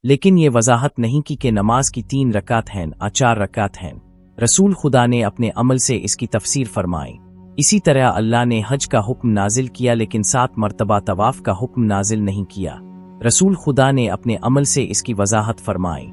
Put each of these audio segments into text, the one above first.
لیکن یہ وضاحت نہیں کی کہ نماز کی 3 رکعت ہیں یا 4 رکعت ہیں۔ رسول خدا نے اپنے عمل سے اس کی تفسیر فرمائی۔ اسی طرح اللہ نے حج کا حکم نازل کیا لیکن 7 مرتبہ طواف کا حکم نازل نہیں کیا۔ رسول خدا نے اپنے عمل سے اس کی وضاحت فرمائی۔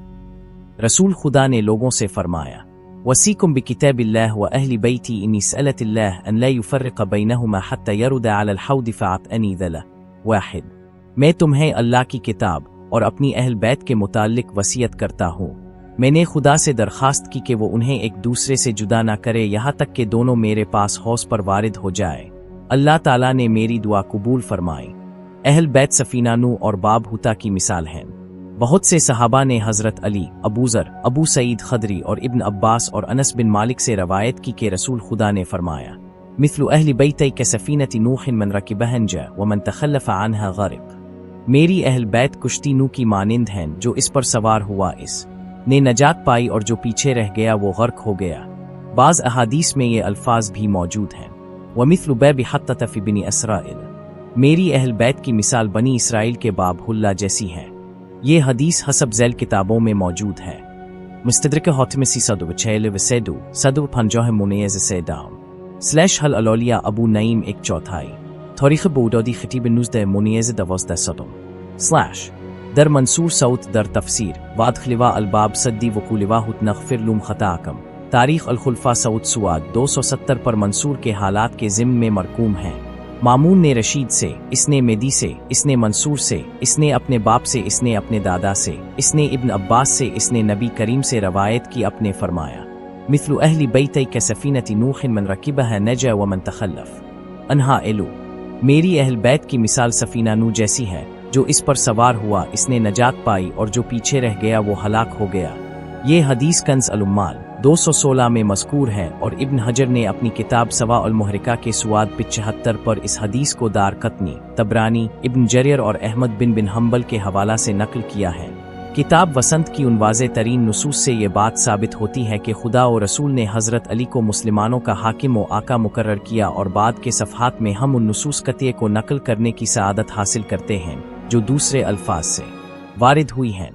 رسول خدا نے لوگوں سے فرمایا وَسِيكُمْ بِكِتَابِ اللَّهِ وَأَهْلِ بَيْتِي إِنِّي سَأَلَتِ اللَّهَ أَنْ لَا يُفَرِّقَ بَيْنَهُمَا حَتَّى يَرُدَ عَلَى الْحَوْضِ فَأَعْتَنِي ذَلَ واحد۔ میں تمہیں اللہ کی کتاب اور اپنی اہل بیت کے متعلق وصیت کرتا ہوں۔ میں نے خدا سے درخواست کی کہ وہ انہیں ایک دوسرے سے جدا نہ کرے یہاں تک کہ دونوں میرے پاس حوض پر وارد ہو جائے۔ اللہ تعالیٰ نے میری دعا قبول فرمائی۔ اہل بیت سفینہ نوح اور باب ہوتا کی مثال ہیں۔ بہت سے صحابہ نے حضرت علی، ابو ذر، ابو سعید خدری اور ابن عباس اور انس بن مالک سے روایت کی کہ رسول خدا نے فرمایا مثل اہل بیتی کسفینۃ نوح من رکبها نجا ومن تخلف عنها غرق۔ میری اہل بیت کشتی نوح کی مانند ہیں، جو اس پر سوار ہوا اس نے نجات پائی اور جو پیچھے رہ گیا وہ غرق ہو گیا۔ بعض احادیث میں یہ الفاظ بھی موجود ہیں ومثل باب حطۃ فی بنی اسرائیل۔ میری اہل بیت کی مثال بنی اسرائیل کے باب حلہ جیسی ہے۔ یہ حدیث حسب ذیل کتابوں میں موجود ہے۔ مستدرک حاتمسی صدو 50 منیز سے ڈاؤن /حل الاولیاء ابو نعیم 1/4 تاریخ بودادی خطیب 19 منیز 12 / در منصور صوت در تفسیر وادخلوا الباب صدی وقولواہت نغفر لوم خطاکم تاریخ الخلفاء سعود سواد 270 پر منصور کے حالات کے ضمن میں مرقوم ہیں۔ مامون نے رشید سے، اس نے میدی سے، اس نے منصور سے، اس نے اپنے باپ سے، اس نے اپنے دادا سے، اس نے ابن عباس سے، اس نے نبی کریم سے روایت کی اپنے فرمایا مثل اہل بیتی کسفینۃ نوح من رکبها نجا ومن تخلف عنها الو۔ میری اہل بیت کی مثال سفینہ نوح جیسی ہے، جو اس پر سوار ہوا اس نے نجات پائی اور جو پیچھے رہ گیا وہ ہلاک ہو گیا۔ یہ حدیث کنز العمال 216 میں مذکور ہے اور ابن حجر نے اپنی کتاب سوا المحرکہ کے سواد 75 پر اس حدیث کو دار قطنی، طبرانی، ابن جریر اور احمد بن حنبل کے حوالہ سے نقل کیا ہے۔ کتاب وسنت کی ان واضح ترین نصوص سے یہ بات ثابت ہوتی ہے کہ خدا و رسول نے حضرت علی کو مسلمانوں کا حاکم و آقا مقرر کیا، اور بعد کے صفحات میں ہم ان نصوص قطعیہ کو نقل کرنے کی سعادت حاصل کرتے ہیں جو دوسرے الفاظ سے وارد ہوئی ہیں۔